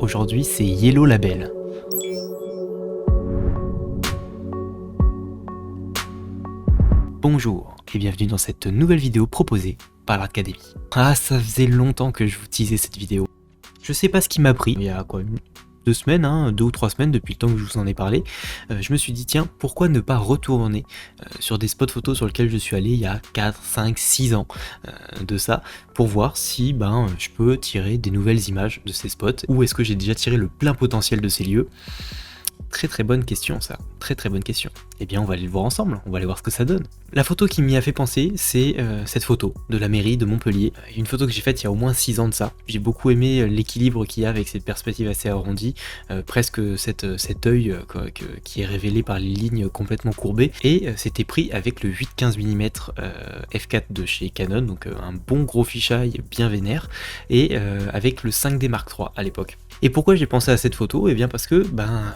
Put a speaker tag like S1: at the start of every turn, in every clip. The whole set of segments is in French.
S1: Aujourd'hui, c'est Yellow Label. Bonjour et bienvenue dans cette nouvelle vidéo proposée par l'Académie. Ah, ça faisait longtemps que je vous teasais cette vidéo. Je sais pas ce qui m'a pris, il y a quoi, 2 semaines, 2 ou 3 semaines depuis le temps que je vous en ai parlé, je me suis dit tiens, pourquoi ne pas retourner sur des spots photos sur lesquels je suis allé il y a 4, 5, 6 ans de ça, pour voir si je peux tirer des nouvelles images de ces spots, ou est-ce que j'ai déjà tiré le plein potentiel de ces lieux. Très bonne question ça, très bonne question. Eh bien on va aller le voir ensemble, on va aller voir ce que ça donne. La photo qui m'y a fait penser, c'est cette photo de la mairie de Montpellier. Une photo que j'ai faite il y a au moins 6 ans de ça. J'ai beaucoup aimé l'équilibre qu'il y a avec cette perspective assez arrondie, presque cet œil qui est révélé par les lignes complètement courbées. Et c'était pris avec le 8-15 mm f4 de chez Canon, donc un bon gros fisheye bien vénère, et avec le 5D Mark III à l'époque. Et pourquoi j'ai pensé à cette photo? Eh bien parce que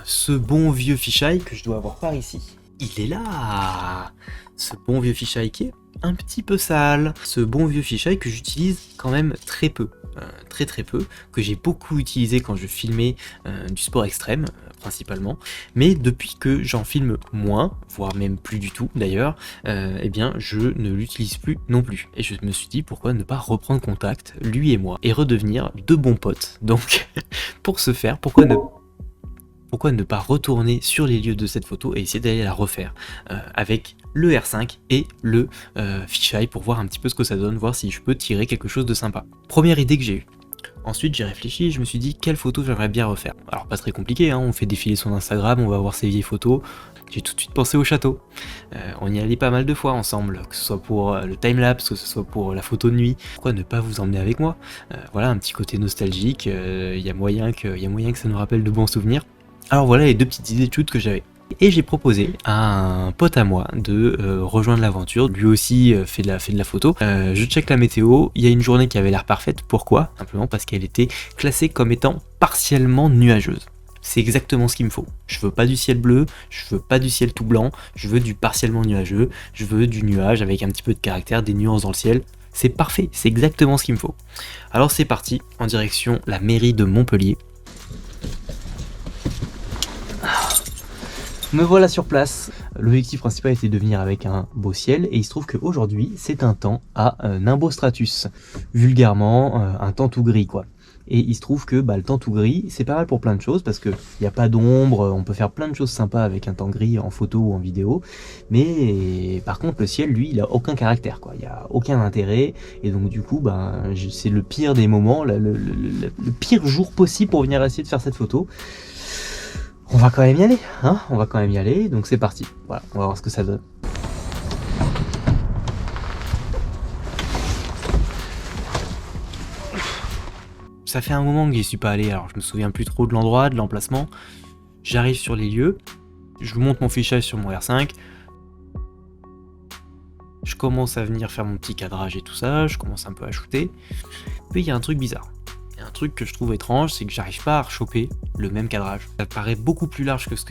S1: ce bon vieux fisheye que je dois avoir par ici, il est là. Ce bon vieux fisheye qui est un petit peu sale. Ce bon vieux fisheye que j'utilise quand même très peu. Très peu, que j'ai beaucoup utilisé quand je filmais du sport extrême principalement, mais depuis que j'en filme moins, voire même plus du tout d'ailleurs, eh bien je ne l'utilise plus non plus, et je me suis dit pourquoi ne pas reprendre contact, lui et moi, et redevenir de bons potes. Donc pour ce faire, pourquoi ne pas retourner sur les lieux de cette photo et essayer d'aller la refaire avec le R5 et le fisheye pour voir un petit peu ce que ça donne, voir si je peux tirer quelque chose de sympa. Première idée que j'ai eue. Ensuite j'ai réfléchi et je me suis dit quelle photo j'aimerais bien refaire. Alors pas très compliqué, on fait défiler son Instagram, on va voir ses vieilles photos. J'ai tout de suite pensé au château. On y allait pas mal de fois ensemble, que ce soit pour le timelapse, que ce soit pour la photo de nuit. Pourquoi ne pas vous emmener avec moi? Voilà, un petit côté nostalgique, il y a moyen que ça nous rappelle de bons souvenirs. Alors voilà les deux petites idées de shoot que j'avais. Et j'ai proposé à un pote à moi de rejoindre l'aventure. Lui aussi fait de la photo. Je check la météo, il y a une journée qui avait l'air parfaite. Pourquoi? Simplement parce qu'elle était classée comme étant partiellement nuageuse. C'est exactement ce qu'il me faut. Je veux pas du ciel bleu, je veux pas du ciel tout blanc, je veux du partiellement nuageux, je veux du nuage avec un petit peu de caractère, des nuances dans le ciel. C'est parfait, c'est exactement ce qu'il me faut. Alors c'est parti, en direction la mairie de Montpellier. Me voilà sur place. L'objectif principal était de venir avec un beau ciel, et il se trouve qu'aujourd'hui c'est un temps à nimbostratus, vulgairement un temps tout gris quoi. Et il se trouve que le temps tout gris c'est pas mal pour plein de choses, parce qu'il n'y a pas d'ombre, on peut faire plein de choses sympas avec un temps gris en photo ou en vidéo, mais par contre le ciel lui il a aucun caractère quoi, il n'y a aucun intérêt, et donc du coup c'est le pire des moments, le pire jour possible pour venir essayer de faire cette photo. On va quand même y aller, on va quand même y aller, donc c'est parti. Voilà, on va voir ce que ça donne. Ça fait un moment que j'y suis pas allé, alors je me souviens plus trop de l'endroit, de l'emplacement. J'arrive sur les lieux, je vous montre mon fichage sur mon R5. Je commence à venir faire mon petit cadrage et tout ça, je commence un peu à shooter. Puis il y a un truc bizarre. Un truc que je trouve étrange, c'est que j'arrive pas à rechoper le même cadrage. Ça paraît beaucoup plus large que ce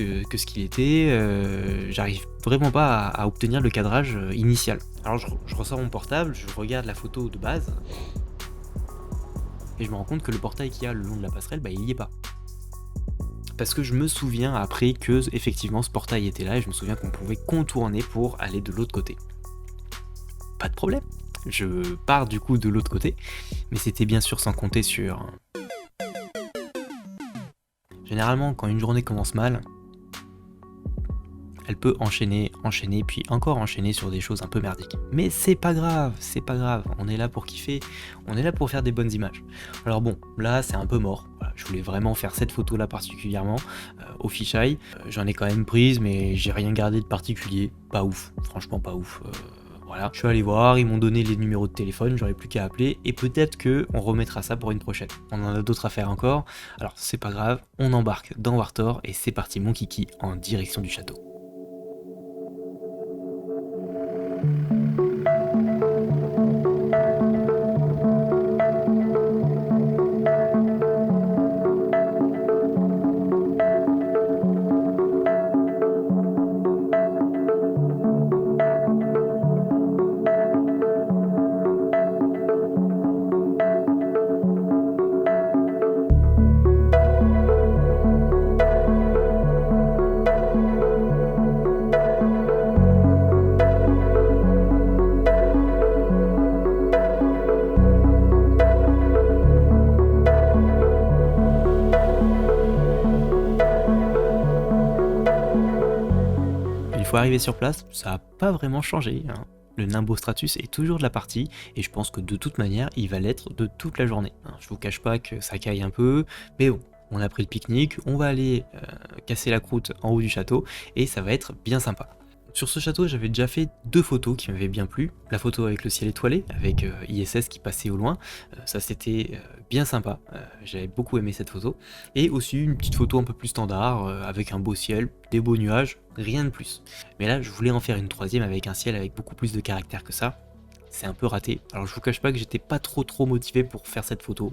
S1: qu'il était, j'arrive vraiment pas à obtenir le cadrage initial. Alors je ressors mon portable, je regarde la photo de base, et je me rends compte que le portail qu'il y a le long de la passerelle, il y est pas. Parce que je me souviens après que effectivement ce portail était là, et je me souviens qu'on pouvait contourner pour aller de l'autre côté. Pas de problème. Je pars du coup de l'autre côté, mais c'était bien sûr sans compter sur... Généralement, quand une journée commence mal, elle peut enchaîner, puis encore enchaîner sur des choses un peu merdiques. Mais c'est pas grave, on est là pour kiffer, on est là pour faire des bonnes images. Alors bon, là c'est un peu mort, voilà, je voulais vraiment faire cette photo-là particulièrement, au fisheye. J'en ai quand même prise, mais j'ai rien gardé de particulier, pas ouf, franchement pas ouf. Voilà, je suis allé voir, ils m'ont donné les numéros de téléphone, j'aurais plus qu'à appeler, et peut-être que on remettra ça pour une prochaine. On en a d'autres à faire encore, alors c'est pas grave, on embarque dans War Thor, et c'est parti mon kiki en direction du château. fois arrivé sur place, ça n'a pas vraiment changé, hein. Le Nimbostratus est toujours de la partie, et je pense que de toute manière, il va l'être de toute la journée. Je vous cache pas que ça caille un peu, mais bon, on a pris le pique-nique, on va aller casser la croûte en haut du château, et ça va être bien sympa. Sur ce château, j'avais déjà fait 2 photos qui m'avaient bien plu. La photo avec le ciel étoilé, avec ISS qui passait au loin, ça c'était bien sympa, j'avais beaucoup aimé cette photo. Et aussi une petite photo un peu plus standard, avec un beau ciel, des beaux nuages, rien de plus. Mais là, je voulais en faire une troisième avec un ciel avec beaucoup plus de caractère que ça. C'est un peu raté. Alors je vous cache pas que j'étais pas trop motivé pour faire cette photo.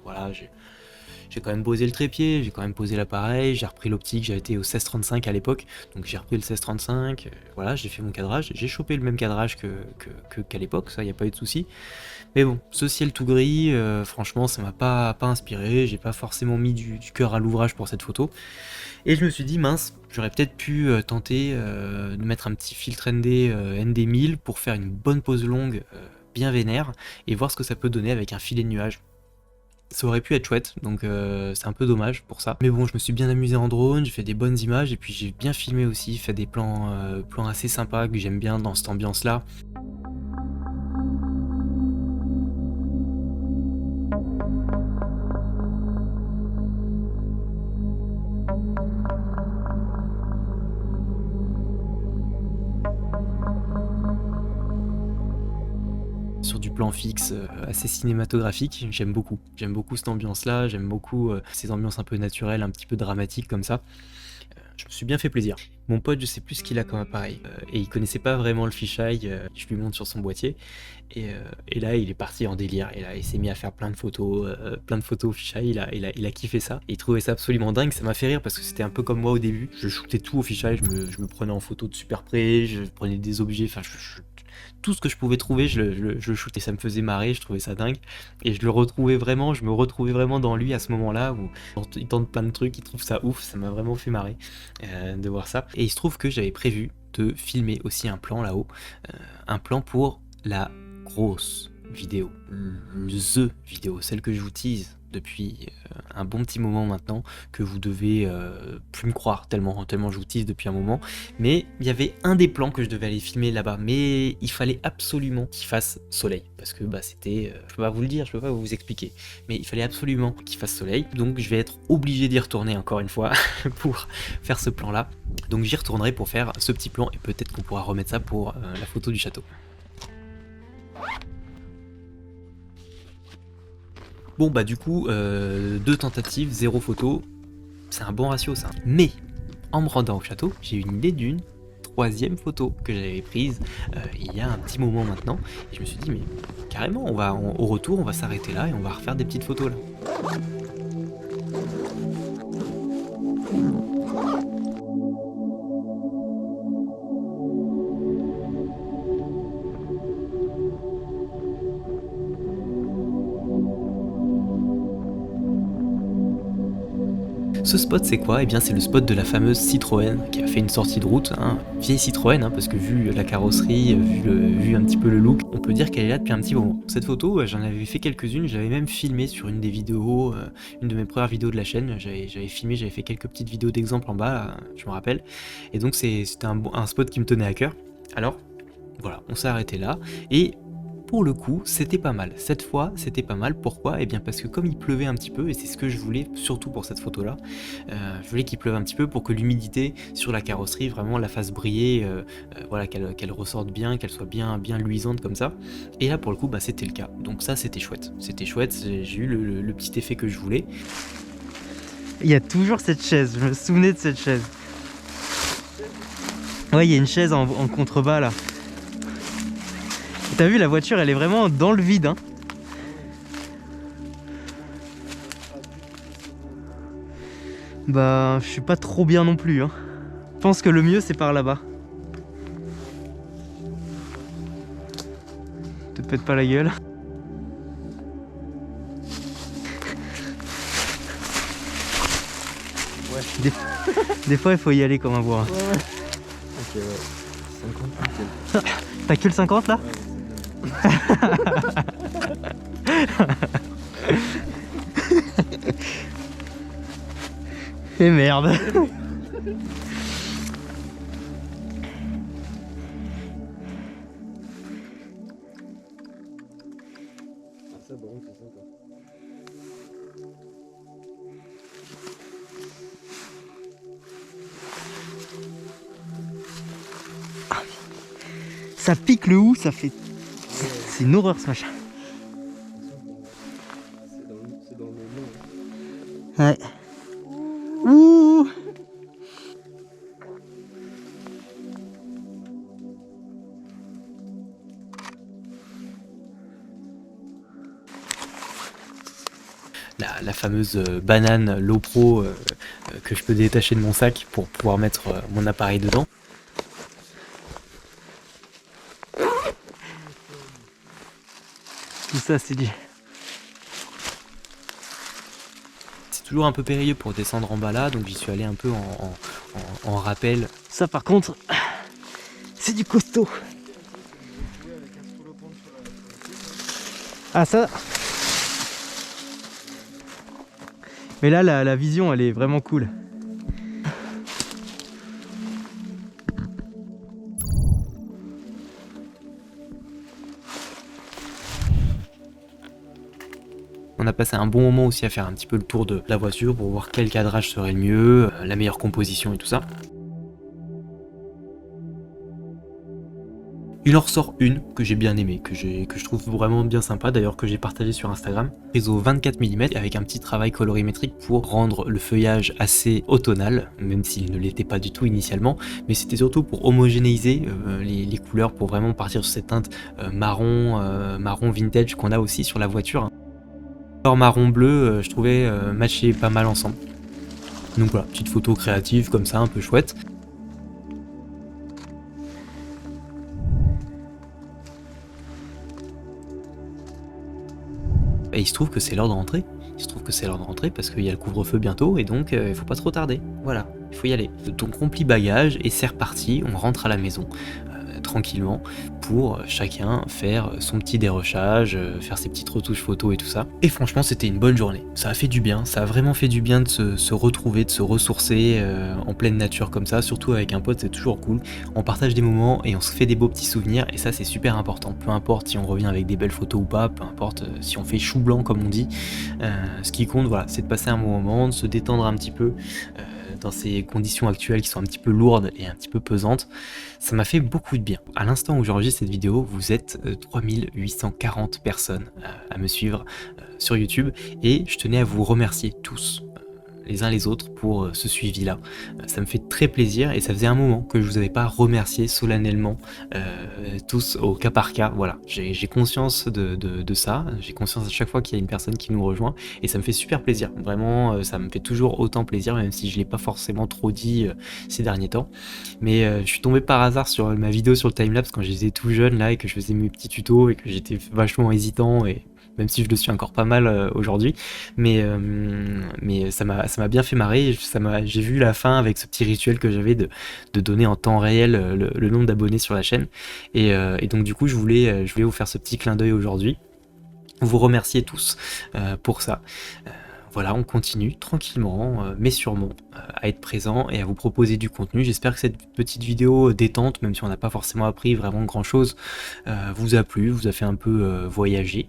S1: Voilà, j'ai quand même posé le trépied, j'ai quand même posé l'appareil, j'ai repris l'optique, j'avais été au 16-35 à l'époque, donc j'ai repris le 16-35, voilà, j'ai fait mon cadrage, j'ai chopé le même cadrage qu'à l'époque, ça y a pas eu de souci. Mais bon, ce ciel tout gris, franchement ça m'a pas inspiré, j'ai pas forcément mis du cœur à l'ouvrage pour cette photo. Et je me suis dit mince, j'aurais peut-être pu tenter de mettre un petit filtre ND1000 pour faire une bonne pose longue bien vénère et voir ce que ça peut donner avec un filet de nuages. Ça aurait pu être chouette, donc c'est un peu dommage pour ça. Mais bon, je me suis bien amusé en drone, j'ai fait des bonnes images, et puis j'ai bien filmé aussi, fait des plans assez sympas que j'aime bien dans cette ambiance-là. Sur du plan fixe assez cinématographique, j'aime beaucoup cette ambiance là, j'aime beaucoup ces ambiances un peu naturelles, un petit peu dramatiques comme ça. Je me suis bien fait plaisir. Mon pote, je sais plus ce qu'il a comme appareil, et il connaissait pas vraiment le fisheye, je lui montre sur son boîtier, et là il est parti en délire, et là il s'est mis à faire plein de photos au fisheye, il a kiffé ça, et il trouvait ça absolument dingue. Ça m'a fait rire parce que c'était un peu comme moi au début, je shootais tout au fisheye, je me prenais en photo de super près, je prenais des objets, enfin tout ce que je pouvais trouver, je le shootais, ça me faisait marrer, je trouvais ça dingue, et je me retrouvais vraiment dans lui à ce moment-là, où il tente plein de trucs, il trouve ça ouf, ça m'a vraiment fait marrer de voir ça. Et il se trouve que j'avais prévu de filmer aussi un plan là-haut, un plan pour la grosse vidéo, the vidéo, celle que je vous tease depuis un bon petit moment maintenant, que vous devez plus me croire tellement je vous tease depuis un moment. Mais il y avait un des plans que je devais aller filmer là-bas, mais il fallait absolument qu'il fasse soleil, parce que bah c'était, je peux pas vous le dire, je peux pas vous expliquer, mais il fallait absolument qu'il fasse soleil, donc je vais être obligé d'y retourner encore une fois pour faire ce plan là. Donc j'y retournerai pour faire ce petit plan, et peut-être qu'on pourra remettre ça pour la photo du château. Bon bah du coup, 2 tentatives, 0 photo, c'est un bon ratio ça. Mais en me rendant au château, j'ai eu une idée d'une 3e photo que j'avais prise il y a un petit moment maintenant, et je me suis dit mais carrément, au retour on va s'arrêter là et on va refaire des petites photos là. Ce spot c'est quoi? Eh bien c'est le spot de la fameuse Citroën qui a fait une sortie de route, hein. Vieille Citroën, hein, parce que vu la carrosserie, vu un petit peu le look, on peut dire qu'elle est là depuis un petit moment. Cette photo, j'en avais fait quelques-unes, j'avais même filmé sur une des vidéos, une de mes premières vidéos de la chaîne, j'avais filmé, j'avais fait quelques petites vidéos d'exemple en bas, là, je me rappelle, et donc c'était un spot qui me tenait à cœur. Alors voilà, on s'est arrêté là, et pour le coup, c'était pas mal. Cette fois, c'était pas mal. Pourquoi? Eh bien parce que comme il pleuvait un petit peu, et c'est ce que je voulais, surtout pour cette photo-là, je voulais qu'il pleuve un petit peu pour que l'humidité sur la carrosserie vraiment la fasse briller, voilà, qu'elle ressorte bien, qu'elle soit bien luisante comme ça. Et là, pour le coup, bah, c'était le cas. Donc ça, c'était chouette. C'était chouette, j'ai eu le petit effet que je voulais. Il y a toujours cette chaise, je me souvenais de cette chaise. Ouais, il y a une chaise en contrebas là. T'as vu, la voiture elle est vraiment dans le vide, hein. Bah je suis pas trop bien non plus, hein. Je pense que le mieux c'est par là-bas. Te pète pas la gueule. Ouais. Des fois il faut y aller comme un bourrin. Ouais. Ok, ouais. 50. T'as que le 50 là? Et merde.
S2: Ça pique le hou, ça fait... C'est une horreur ce machin.
S3: C'est dans le nom.
S2: Ouais. Ouh.
S1: La fameuse banane Low Pro que je peux détacher de mon sac pour pouvoir mettre mon appareil dedans.
S2: Tout ça c'est du...
S1: C'est toujours un peu périlleux pour descendre en bas là, donc j'y suis allé un peu en rappel.
S2: Ça par contre, c'est du costaud. Ah ça... Mais là la vision elle est vraiment cool.
S1: On a passé un bon moment aussi à faire un petit peu le tour de la voiture pour voir quel cadrage serait le mieux, la meilleure composition et tout ça. Il en ressort une que j'ai bien aimée, que je trouve vraiment bien sympa, d'ailleurs que j'ai partagé sur Instagram. Prise au 24 mm avec un petit travail colorimétrique pour rendre le feuillage assez automnal, même s'il ne l'était pas du tout initialement, mais c'était surtout pour homogénéiser les couleurs, pour vraiment partir sur cette teinte marron vintage qu'on a aussi sur la voiture. Le marron bleu, je trouvais matcher pas mal ensemble. Donc voilà, petite photo créative comme ça, un peu chouette. Et il se trouve que c'est l'heure de rentrer. Il se trouve que c'est l'heure de rentrer parce qu'il y a le couvre-feu bientôt et donc il faut pas trop tarder. Voilà, il faut y aller. Donc rempli bagage et c'est reparti, on rentre à la maison tranquillement pour chacun faire son petit dérochage, faire ses petites retouches photos et tout ça. Et franchement c'était une bonne journée. Ça a fait du bien, ça a vraiment fait du bien de se retrouver, de se ressourcer en pleine nature comme ça, surtout avec un pote c'est toujours cool. On partage des moments et on se fait des beaux petits souvenirs et ça c'est super important. Peu importe si on revient avec des belles photos ou pas, peu importe si on fait chou blanc comme on dit, ce qui compte voilà, c'est de passer un bon moment, de se détendre un petit peu dans ces conditions actuelles qui sont un petit peu lourdes et un petit peu pesantes. Ça m'a fait beaucoup de bien. À l'instant où j'enregistre cette vidéo, vous êtes 3840 personnes à me suivre sur YouTube et je tenais à vous remercier tous les uns les autres pour ce suivi-là. Ça me fait très plaisir et ça faisait un moment que je vous avais pas remercié solennellement tous au cas par cas. Voilà, j'ai conscience de ça, j'ai conscience à chaque fois qu'il y a une personne qui nous rejoint et ça me fait super plaisir. Vraiment, ça me fait toujours autant plaisir, même si je l'ai pas forcément trop dit ces derniers temps. Mais je suis tombé par hasard sur ma vidéo sur le timelapse quand j'étais tout jeune là et que je faisais mes petits tutos et que j'étais vachement hésitant et même si je le suis encore pas mal aujourd'hui, mais ça m'a bien fait marrer, j'ai vu la fin avec ce petit rituel que j'avais de donner en temps réel le nombre d'abonnés sur la chaîne, et donc du coup je voulais vous faire ce petit clin d'œil aujourd'hui, vous remercier tous pour ça. Voilà, on continue tranquillement, mais sûrement, à être présent et à vous proposer du contenu. J'espère que cette petite vidéo détente, même si on n'a pas forcément appris vraiment grand chose, vous a plu, vous a fait un peu voyager,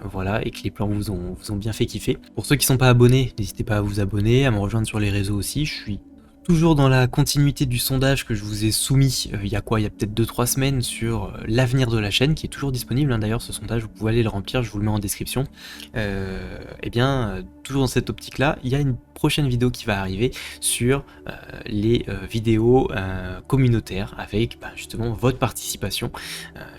S1: voilà, et que les plans vous ont bien fait kiffer. Pour ceux qui ne sont pas abonnés, n'hésitez pas à vous abonner, à me rejoindre sur les réseaux aussi. Je suis toujours dans la continuité du sondage que je vous ai soumis il y a peut-être 2-3 semaines sur l'avenir de la chaîne, qui est toujours disponible, hein, d'ailleurs ce sondage, vous pouvez aller le remplir, je vous le mets en description. Et bien, toujours dans cette optique-là, il y a une prochaine vidéo qui va arriver sur les vidéos communautaires avec justement votre participation.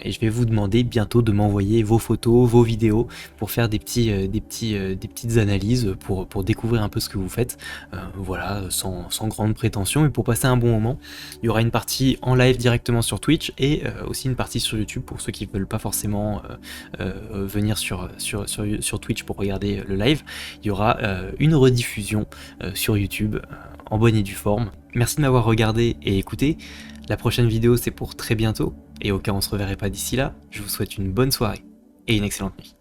S1: Et je vais vous demander bientôt de m'envoyer vos photos, vos vidéos pour faire des petites analyses pour découvrir un peu ce que vous faites. Voilà, sans grande prétention, et pour passer un bon moment. Il y aura une partie en live directement sur Twitch et aussi une partie sur YouTube pour ceux qui ne veulent pas forcément venir sur Twitch pour regarder le live. Il y aura une rediffusion sur YouTube en bonne et due forme. Merci de m'avoir regardé et écouté. La prochaine vidéo c'est pour très bientôt et au cas où on se reverrait pas d'ici là, je vous souhaite une bonne soirée et une excellente nuit.